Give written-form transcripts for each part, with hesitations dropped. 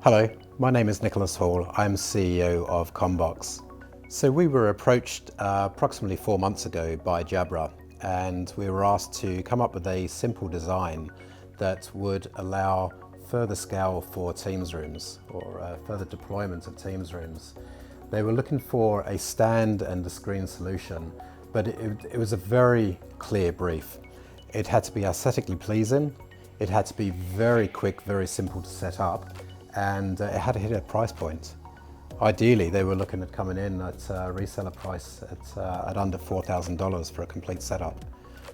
Hello, my name is Nicholas Hall. I'm CEO of CommBox. So we were approached approximately 4 months ago by Jabra, and we were asked to come up with a simple design that would allow further scale for Teams rooms or further deployment of Teams rooms. They were looking for a stand and a screen solution, but it was a very clear brief. It had to be aesthetically pleasing, it had to be very quick, very simple to set up, and it had to hit a price point. Ideally, they were looking at coming in at a reseller price at under $4,000 for a complete setup.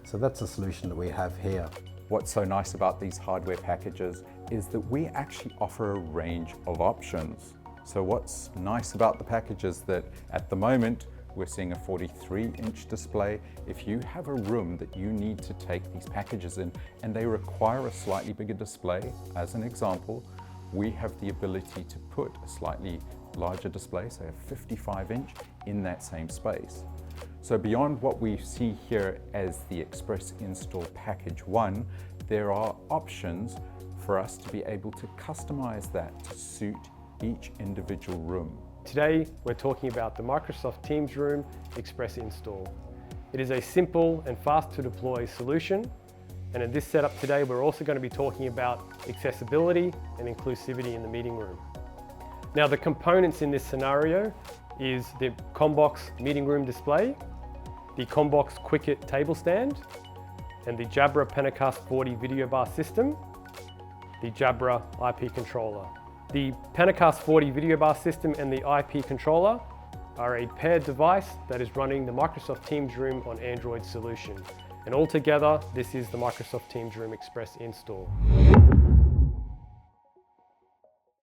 So that's the solution that we have here. What's so nice about these hardware packages is that we actually offer a range of options. So what's nice about the package is that at the moment, we're seeing a 43-inch display. If you have a room that you need to take these packages in and they require a slightly bigger display, as an example, we have the ability to put a slightly larger display, say a 55-inch, in that same space. So beyond what we see here as the Express Install Package 1, there are options for us to be able to customize that to suit each individual room. Today, we're talking about the Microsoft Teams Room Express Install. It is a simple and fast to deploy solution. And in this setup today, we're also going to be talking about accessibility and inclusivity in the meeting room. Now, the components in this scenario is the CommBox meeting room display, the CommBox Kwikit table stand, and the Jabra Penacast 40 video bar system, the Jabra IP controller. The Penacast 40 video bar system and the IP controller are a paired device that is running the Microsoft Teams Room on Android solution. And altogether, this is the Microsoft Teams Room Express Install.